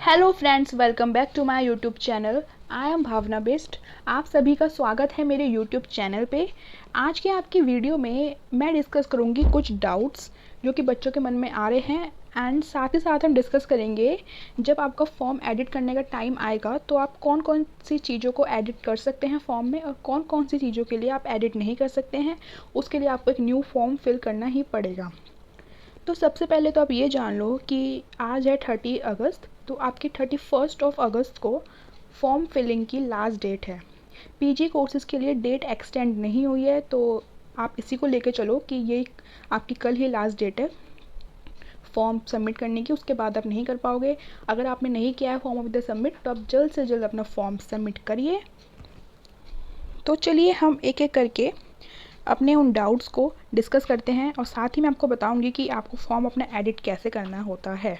Hello friends, welcome back to my YouTube channel. I am Bhavna Best. आप सभी का स्वागत है मेरे यूट्यूब चैनल पे। आज के आपकी वीडियो में मैं डिस्कस करूँगी कुछ डाउट्स जो कि बच्चों के मन में आ रहे हैं, एंड साथ ही साथ हम डिस्कस करेंगे जब आपका फॉर्म एडिट करने का टाइम आएगा तो आप कौन कौन सी चीज़ों को एडिट कर सकते हैं फॉर्म में और कौन कौन सी चीज़ों के लिए आप एडिट नहीं कर सकते हैं। उसके लिए आपको एक न्यू फॉर्म फिल करना ही पड़ेगा। तो सबसे पहले तो आप ये जान लो कि आज है 30 अगस्त, तो आपकी 31 अगस्त को फॉर्म फिलिंग की लास्ट डेट है। पीजी कोर्सेज़ के लिए डेट एक्सटेंड नहीं हुई है, तो आप इसी को लेके चलो कि ये आपकी कल ही लास्ट डेट है फॉर्म सबमिट करने की। उसके बाद आप नहीं कर पाओगे। अगर आपने नहीं किया है फॉर्म ऑफ द सबमिट तो आप जल्द से जल्द अपना फॉर्म सबमिट करिए। तो चलिए हम एक एक करके अपने उन डाउट्स को डिस्कस करते हैं और साथ ही मैं आपको बताऊंगी कि आपको फॉर्म अपना एडिट कैसे करना होता है।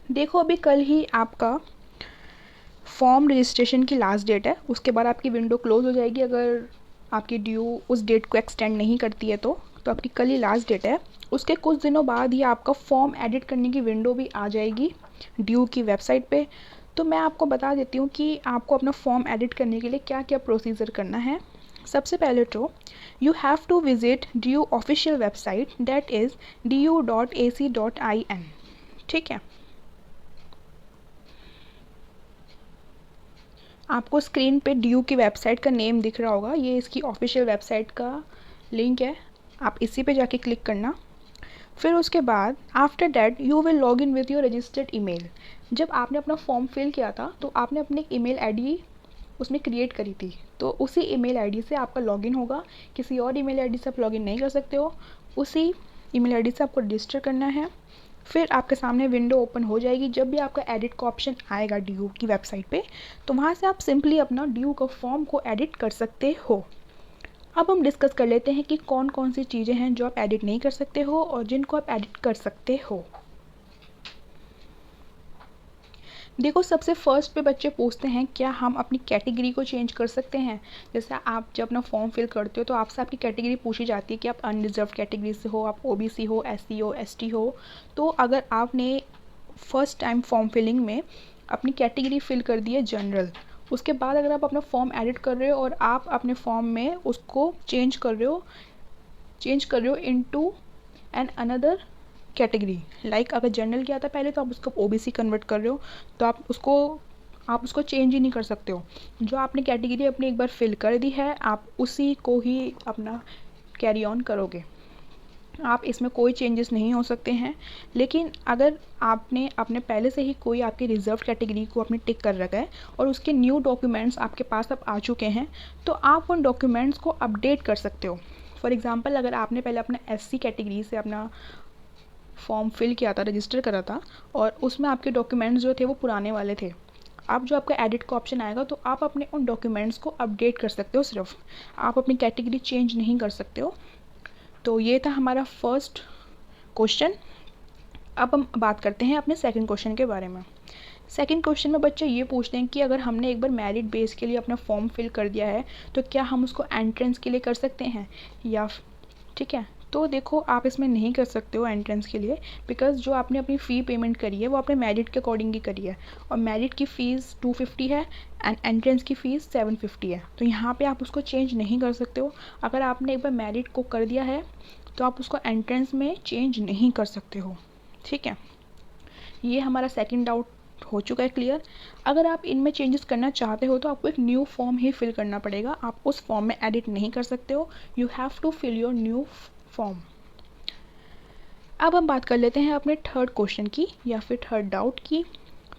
देखो, अभी कल ही आपका फॉर्म रजिस्ट्रेशन की लास्ट डेट है। उसके बाद आपकी विंडो क्लोज हो जाएगी अगर आपकी ड्यू उस डेट को एक्सटेंड नहीं करती है तो आपकी कल ही लास्ट डेट है। उसके कुछ दिनों बाद ही आपका फॉर्म एडिट करने की विंडो भी आ जाएगी ड्यू की वेबसाइट पे। तो मैं आपको बता देती हूँ कि आपको अपना फॉर्म एडिट करने के लिए क्या क्या प्रोसीजर करना है। सबसे पहले तो you have to visit DU official website, that is du.ac.in। ठीक है, आपको स्क्रीन पे ड्यू की वेबसाइट का नेम दिख रहा होगा, ये इसकी ऑफिशियल वेबसाइट का लिंक है। आप इसी पे जाके क्लिक करना। फिर उसके बाद after that you will log in with your registered email. जब आपने अपना फॉर्म फिल किया था तो आपने अपनी एक ईमेल आईडी उसमें क्रिएट करी थी, तो उसी ईमेल आईडी से आपका लॉगिन होगा। किसी और ईमेल आईडी से आप लॉगिन नहीं कर सकते हो, उसी ईमेल आईडी से आपको रजिस्टर करना है। फिर आपके सामने विंडो ओपन हो जाएगी। जब भी आपका एडिट का ऑप्शन आएगा ड्यू की वेबसाइट पे, तो वहाँ से आप सिंपली अपना ड्यू का फॉर्म को एडिट कर सकते हो। अब हम डिस्कस कर लेते हैं कि कौन कौन सी चीज़ें हैं जो आप एडिट नहीं कर सकते हो और जिनको आप एडिट कर सकते हो। देखो, सबसे फर्स्ट पे बच्चे पूछते हैं क्या हम अपनी कैटेगरी को चेंज कर सकते हैं। जैसे आप जब अपना फॉर्म फिल करते हो तो आपसे आपकी कैटेगरी पूछी जाती है कि आप अनरिजर्व कैटेगरी से हो, आप ओबीसी हो, एससी हो, एसटी हो। तो अगर आपने फर्स्ट टाइम फॉर्म फिलिंग में अपनी कैटेगरी फिल कर दी है जनरल, उसके बाद अगर आप अपना फॉर्म एडिट कर रहे हो और आप अपने फॉर्म में उसको चेंज कर रहे हो into an another category, like अगर जनरल किया था पहले तो आप उसको ओबीसी कन्वर्ट कर रहे हो, तो आप उसको चेंज ही नहीं कर सकते हो। जो आपने कैटेगरी अपनी एक बार फिल कर दी है आप उसी को ही अपना कैरी ऑन करोगे। आप इसमें कोई चेंजेस नहीं हो सकते हैं। लेकिन अगर आपने अपने पहले से ही कोई आपकी रिजर्व कैटेगरी को अपने टिक कर रखा है और उसके न्यू डॉक्यूमेंट्स आपके पास अब आ चुके हैं, तो आप उन डॉक्यूमेंट्स को अपडेट कर सकते हो। फॉर एग्ज़ाम्पल, अगर आपने पहले अपना एससी कैटेगरी से अपना फॉर्म फिल किया था, रजिस्टर करा था, और उसमें आपके डॉक्यूमेंट्स जो थे वो पुराने वाले थे, अब जो आपका एडिट का ऑप्शन आएगा तो आप अपने उन डॉक्यूमेंट्स को अपडेट कर सकते हो। सिर्फ आप अपनी कैटेगरी चेंज नहीं कर सकते हो। तो ये था हमारा फर्स्ट क्वेश्चन। अब हम बात करते हैं अपने सेकंड क्वेश्चन के बारे में। सेकंड क्वेश्चन में बच्चे ये पूछते हैं कि अगर हमने एक बार मेरिट बेस के लिए अपना फॉर्म फिल कर दिया है तो क्या हम उसको एंट्रेंस के लिए कर सकते हैं या ठीक है। तो देखो, आप इसमें नहीं कर सकते हो एंट्रेंस के लिए, बिकॉज जो आपने अपनी फ़ी पेमेंट करी है वो आपने मेरिट के अकॉर्डिंग ही करी है, और मेरिट की फ़ीस 250 है एंड एंट्रेंस की फ़ीस 750 है। तो यहाँ पे आप उसको चेंज नहीं कर सकते हो। अगर आपने एक बार मेरिट को कर दिया है तो आप उसको एंट्रेंस में चेंज नहीं कर सकते हो। ठीक है, ये हमारा सेकेंड डाउट हो चुका है क्लियर। अगर आप इनमें चेंजेस करना चाहते हो तो आपको एक न्यू फॉर्म ही फिल करना पड़ेगा। आप उस फॉर्म में एडिट नहीं कर सकते हो। You have to fill your new form. अब हम बात कर लेते हैं अपने थर्ड क्वेश्चन की या फिर थर्ड डाउट की,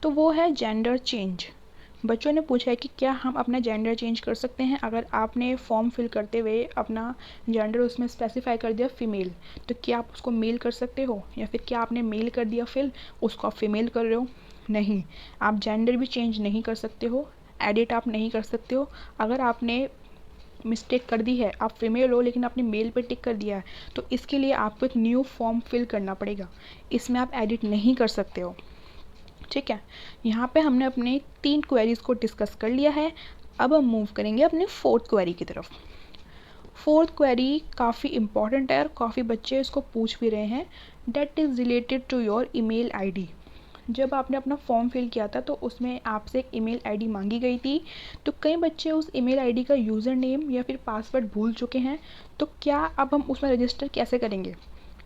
तो वो है जेंडर चेंज। बच्चों ने पूछा है कि क्या हम अपना जेंडर चेंज कर सकते हैं। अगर आपने फॉर्म फिल करते हुए अपना जेंडर उसमें स्पेसिफाई कर दिया फीमेल, तो क्या आप उसको मेल कर सकते हो, या फिर क्या आपने मेल कर दिया फिल उसको आप फीमेल कर रहे हो। नहीं, आप जेंडर भी चेंज नहीं कर सकते हो, एडिट आप नहीं कर सकते हो। अगर आपने मिस्टेक कर दी है, आप फीमेल हो लेकिन आपने मेल पे टिक कर दिया है, तो इसके लिए आपको एक न्यू फॉर्म फिल करना पड़ेगा। इसमें आप एडिट नहीं कर सकते हो। ठीक है, यहाँ पे हमने अपने 3 क्वेरीज़ को डिस्कस कर लिया है। अब हम मूव करेंगे अपने फोर्थ क्वेरी की तरफ। फोर्थ क्वेरी काफ़ी इंपॉर्टेंट है और काफ़ी बच्चे इसको पूछ भी रहे हैं, that is related to your email ID. जब आपने अपना फॉर्म फिल किया था तो उसमें आपसे एक ईमेल आईडी मांगी गई थी, तो कई बच्चे उस ईमेल आईडी का यूज़र नेम या फिर पासवर्ड भूल चुके हैं। तो क्या अब हम उसमें रजिस्टर कैसे करेंगे?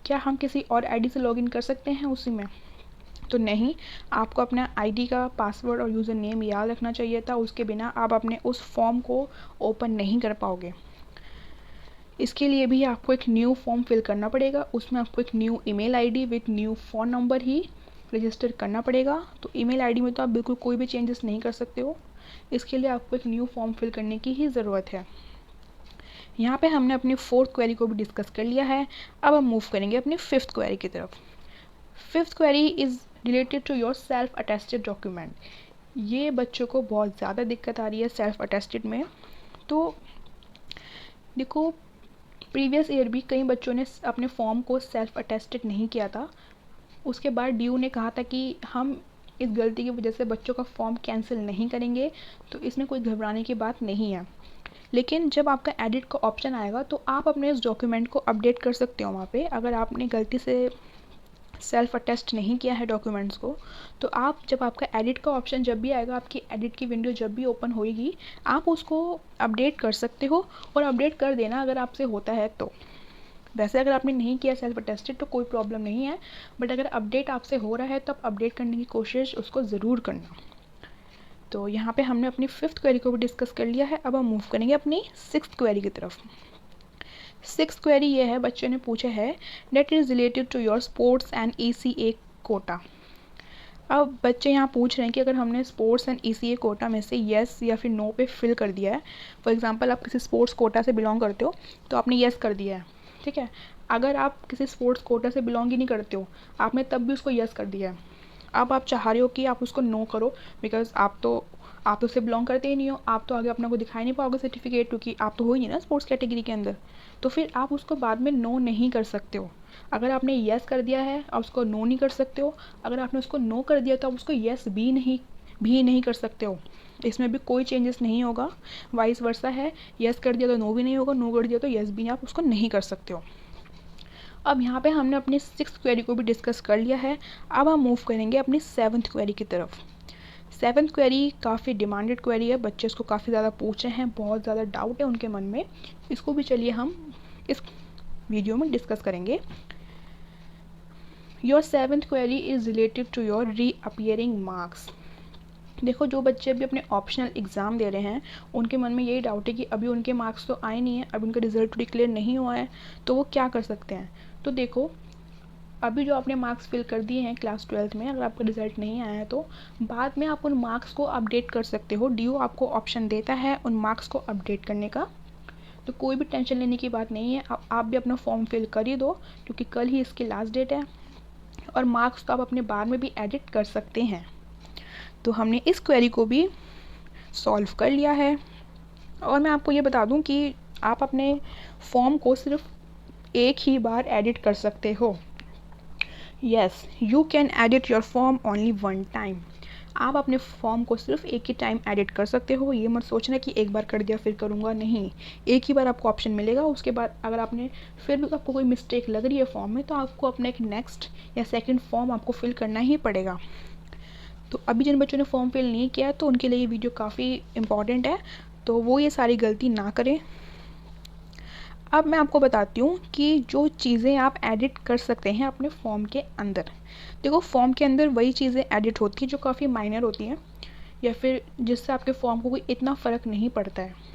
क्या हम किसी और आईडी से लॉगिन कर सकते हैं उसी में? तो नहीं, आपको अपना आईडी का पासवर्ड और यूज़र नेम याद रखना चाहिए था, उसके बिना आप अपने उस फॉर्म को ओपन नहीं कर पाओगे। इसके लिए भी आपको एक न्यू फॉर्म फिल करना पड़ेगा, उसमें आपको एक new email ID with new phone number he register करना पड़ेगा। तो ईमेल आईडी में तो आप बिल्कुल कोई भी चेंजेस नहीं कर सकते हो, इसके लिए आपको एक न्यू फॉर्म फिल करने की ही ज़रूरत है। यहाँ पे हमने अपनी 4th क्वेरी को भी डिस्कस कर लिया है। अब हम मूव करेंगे अपनी 5th क्वेरी की तरफ। 5th query is related to your self attested document. ये बच्चों को बहुत ज़्यादा दिक्कत आ रही है सेल्फ अटेस्टेड में। तो देखो, प्रीवियस ईयर भी कई बच्चों ने अपने फॉर्म को सेल्फ अटेस्टेड नहीं किया था। उसके बाद DO ने कहा था कि हम इस गलती की वजह से बच्चों का फॉर्म कैंसिल नहीं करेंगे, तो इसमें कोई घबराने की बात नहीं है। लेकिन जब आपका एडिट का ऑप्शन आएगा तो आप अपने इस डॉक्यूमेंट को अपडेट कर सकते हो वहाँ पे। अगर आपने गलती से सेल्फ अटेस्ट नहीं किया है डॉक्यूमेंट्स को, तो आप जब आपका एडिट का ऑप्शन जब भी आएगा, आपकी एडिट की विंडो जब भी ओपन होएगी, आप उसको अपडेट कर सकते हो और अपडेट कर देना अगर आपसे होता है तो। वैसे अगर आपने नहीं किया सेल्फ अटेस्टेड तो कोई प्रॉब्लम नहीं है, बट अगर अपडेट आपसे हो रहा है तो आप अपडेट करने की कोशिश उसको ज़रूर करना। तो यहाँ पे हमने अपनी 5th क्वेरी को भी डिस्कस कर लिया है। अब हम मूव करेंगे अपनी 6th क्वेरी की तरफ। 6th क्वेरी ये है, बच्चे ने पूछा है that is related to your sports and ECA quota. अब बच्चे यहाँ पूछ रहे हैं कि अगर हमने स्पोर्ट्स एंड ECA कोटा में से येस या फिर नो पे फिल कर दिया है, फॉर एग्जांपल आप किसी स्पोर्ट्स कोटा से बिलोंग करते हो तो आपने येस कर दिया है, ठीक है। अगर आप किसी स्पोर्ट्स कोटा से बिलोंग ही नहीं करते हो, आपने तब भी उसको येस कर दिया है। अब आप चाह रहे हो कि आप उसको नो करो, बिकॉज आप तो उससे बिलोंग करते ही नहीं हो, आप तो आगे अपना को दिखाई नहीं पाओगे सर्टिफिकेट, क्योंकि आप तो हो ही नहीं ना स्पोर्ट्स कैटेगरी के अंदर। तो फिर आप उसको बाद में नो नहीं कर सकते हो। अगर आपने येस कर दिया है आप उसको नो नहीं कर सकते हो, अगर आपने उसको नो कर दिया तो आप उसको येस भी नहीं कर सकते हो। इसमें भी कोई चेंजेस नहीं होगा, वाइस वर्सा है। येस कर दिया तो नो भी नहीं होगा, नो कर दिया तो येस भी आप उसको नहीं कर सकते हो। अब यहाँ पे हमने अपनी 6th क्वेरी को भी डिस्कस कर लिया है। अब हम मूव करेंगे अपनी 7th क्वेरी की तरफ। 7th क्वेरी काफ़ी डिमांडेड क्वेरी है, बच्चे इसको काफ़ी ज़्यादा पूछ रहे हैं, बहुत ज़्यादा डाउट है उनके मन में। इसको भी चलिए हम इस वीडियो में डिस्कस करेंगे। Your 7th query is related to your reappearing marks. देखो, जो बच्चे अभी अपने ऑप्शनल एग्ज़ाम दे रहे हैं उनके मन में यही डाउट है कि अभी उनके मार्क्स तो आए नहीं हैं, अभी उनका रिज़ल्ट डिक्लेयर नहीं हुआ है, तो वो क्या कर सकते हैं। तो देखो, अभी जो आपने मार्क्स फिल कर दिए हैं क्लास 12th में, अगर आपका रिज़ल्ट नहीं आया है तो बाद में आप उन मार्क्स को अपडेट कर सकते हो। DO आपको ऑप्शन देता है उन मार्क्स को अपडेट करने का, तो कोई भी टेंशन लेने की बात नहीं है। आप भी अपना फॉर्म फिल कर ही दो, क्योंकि कल ही इसकी लास्ट डेट है, और मार्क्स तो आप अपने बाद में भी एडिट कर सकते हैं। तो हमने इस क्वेरी को भी सॉल्व कर लिया है। और मैं आपको ये बता दूं कि आप अपने फॉर्म को सिर्फ एक ही बार एडिट कर सकते हो। Yes, you can edit your form only one time. आप अपने फॉर्म को सिर्फ एक ही टाइम एडिट कर सकते हो। ये मत सोचना कि एक बार कर दिया फिर करूँगा, नहीं। एक ही बार आपको ऑप्शन मिलेगा, उसके बाद अगर आपने फिर भी आपको कोई मिस्टेक लग रही है फॉर्म में, तो आपको अपना एक नेक्स्ट या सेकंड फॉर्म आपको फिल करना ही पड़ेगा। तो अभी जिन बच्चों ने फॉर्म फिल नहीं किया तो उनके लिए ये वीडियो काफ़ी इम्पॉर्टेंट है, तो वो ये सारी गलती ना करें। अब मैं आपको बताती हूँ कि जो चीज़ें आप एडिट कर सकते हैं अपने फॉर्म के अंदर। देखो, फॉर्म के अंदर वही चीज़ें एडिट होती हैं जो काफ़ी माइनर होती हैं, या फिर जिससे आपके फॉर्म को कोई इतना फ़र्क नहीं पड़ता है।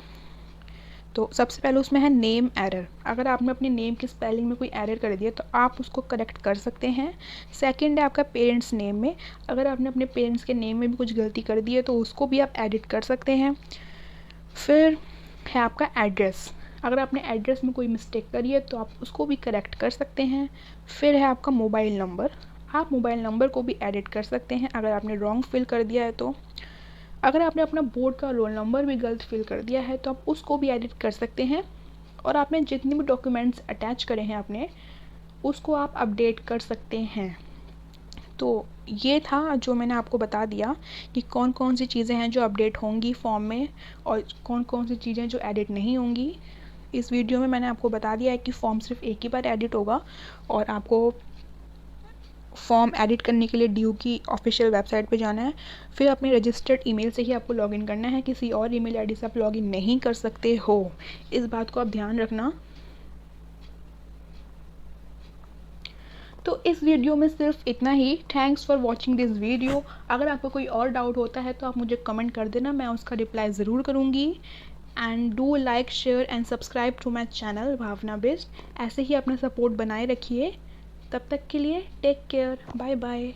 तो सबसे पहले उसमें है नेम एरर। अगर आपने अपने नेम की स्पेलिंग में कोई एरर कर दिया तो आप उसको करेक्ट कर सकते हैं। सेकंड है आपका पेरेंट्स नेम में, अगर आपने अपने पेरेंट्स के नेम में भी कुछ गलती कर दी है तो उसको भी आप एडिट कर सकते हैं। फिर है आपका एड्रेस, अगर आपने एड्रेस में कोई मिस्टेक करी है तो आप उसको भी करेक्ट कर सकते हैं। फिर है आपका मोबाइल नंबर, आप मोबाइल नंबर को भी एडिट कर सकते हैं अगर आपने रॉन्ग फिल कर दिया है तो। अगर आपने अपना बोर्ड का रोल नंबर भी गलत फिल कर दिया है तो आप उसको भी एडिट कर सकते हैं। और आपने जितने भी डॉक्यूमेंट्स अटैच करे हैं अपने, उसको आप अपडेट कर सकते हैं। तो ये था जो मैंने आपको बता दिया कि कौन कौन सी चीज़ें हैं जो अपडेट होंगी फॉर्म में और कौन कौन सी चीज़ें जो एडिट नहीं होंगी। इस वीडियो में मैंने आपको बता दिया है कि फॉर्म सिर्फ एक ही बार एडिट होगा और आपको फॉर्म एडिट करने के लिए ड्यू की ऑफिशियल वेबसाइट पे जाना है, फिर अपने रजिस्टर्ड ईमेल से ही आपको लॉगिन करना है, किसी और ईमेल आईडी से आप लॉगिन नहीं कर सकते हो। इस बात को आप ध्यान रखना। तो इस वीडियो में सिर्फ इतना ही। Thanks for watching this video. अगर आपको कोई और डाउट होता है तो आप मुझे कमेंट कर देना, मैं उसका रिप्लाई ज़रूर करूँगी। And do like, share and subscribe to my channel Bhavna Best. ऐसे ही अपना सपोर्ट बनाए रखिए। तब तक के लिए टेक केयर, बाय बाय।